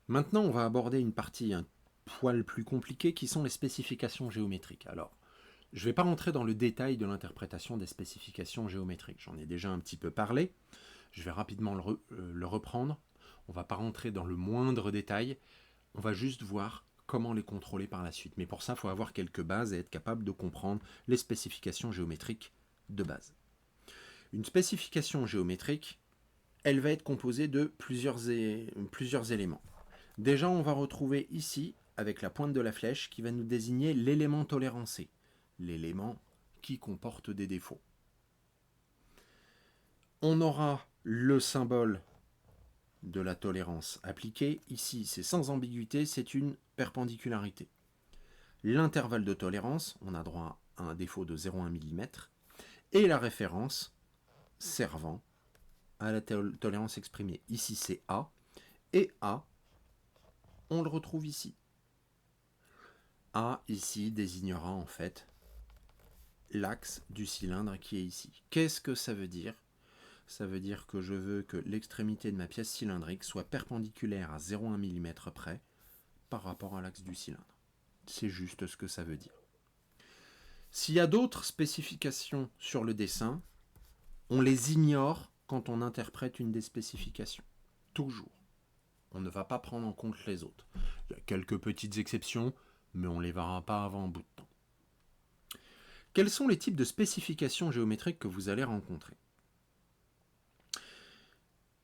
Maintenant, on va aborder une partie un poil plus compliquée qui sont les spécifications géométriques. Alors, je ne vais pas rentrer dans le détail de l'interprétation des spécifications géométriques. J'en ai déjà un petit peu parlé. Je vais rapidement le reprendre. On ne va pas rentrer dans le moindre détail. On va juste voir comment les contrôler par la suite. Mais pour ça, il faut avoir quelques bases et être capable de comprendre les spécifications géométriques de base. Une spécification géométrique, elle va être composée de plusieurs éléments. Déjà, on va retrouver ici, avec la pointe de la flèche, qui va nous désigner l'élément tolérancé, l'élément qui comporte des défauts. On aura le symbole de la tolérance appliquée. Ici, c'est sans ambiguïté, c'est une perpendicularité. L'intervalle de tolérance, on a droit à un défaut de 0,1 mm, et la référence servant à la tolérance exprimée. Ici, c'est A, et A, on le retrouve ici. A, ici, désignera en fait l'axe du cylindre qui est ici. Qu'est-ce que ça veut dire ? Ça veut dire que je veux que l'extrémité de ma pièce cylindrique soit perpendiculaire à 0,1 mm près par rapport à l'axe du cylindre. C'est juste ce que ça veut dire. S'il y a d'autres spécifications sur le dessin, on les ignore quand on interprète une des spécifications. Toujours. On ne va pas prendre en compte les autres. Il y a quelques petites exceptions, mais on ne les verra pas avant un bout de temps. Quels sont les types de spécifications géométriques que vous allez rencontrer ?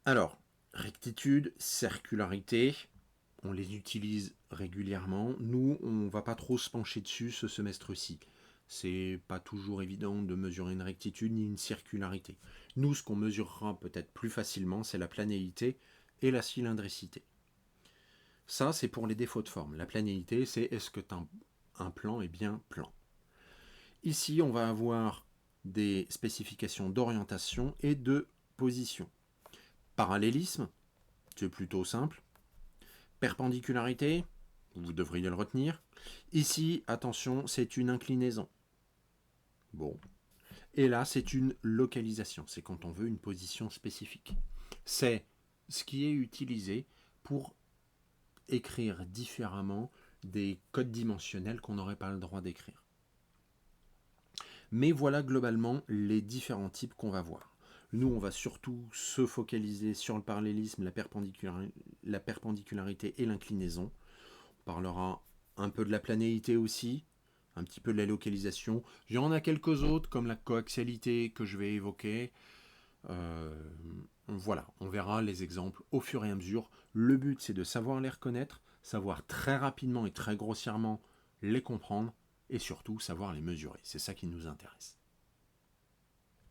Alors, rectitude, circularité, on les utilise régulièrement. Nous, on ne va pas trop se pencher dessus ce semestre-ci. C'est pas toujours évident de mesurer une rectitude ni une circularité. Nous, ce qu'on mesurera peut-être plus facilement, c'est la planéité et la cylindricité. Ça, c'est pour les défauts de forme. La planéité, c'est est-ce que un plan est bien plan. Ici, on va avoir des spécifications d'orientation et de position. Parallélisme, c'est plutôt simple. Perpendicularité, vous devriez le retenir. Ici, attention, c'est une inclinaison. Bon. Et là, c'est une localisation. C'est quand on veut une position spécifique. C'est ce qui est utilisé pour écrire différemment des codes dimensionnels qu'on n'aurait pas le droit d'écrire. Mais voilà globalement les différents types qu'on va voir. Nous, on va surtout se focaliser sur le parallélisme, la perpendicularité et l'inclinaison. On parlera un peu de la planéité aussi, un petit peu de la localisation. Il y en a quelques autres, comme la coaxialité que je vais évoquer. Voilà, on verra les exemples au fur et à mesure. Le but, c'est de savoir les reconnaître, savoir très rapidement et très grossièrement les comprendre, et surtout savoir les mesurer. C'est ça qui nous intéresse.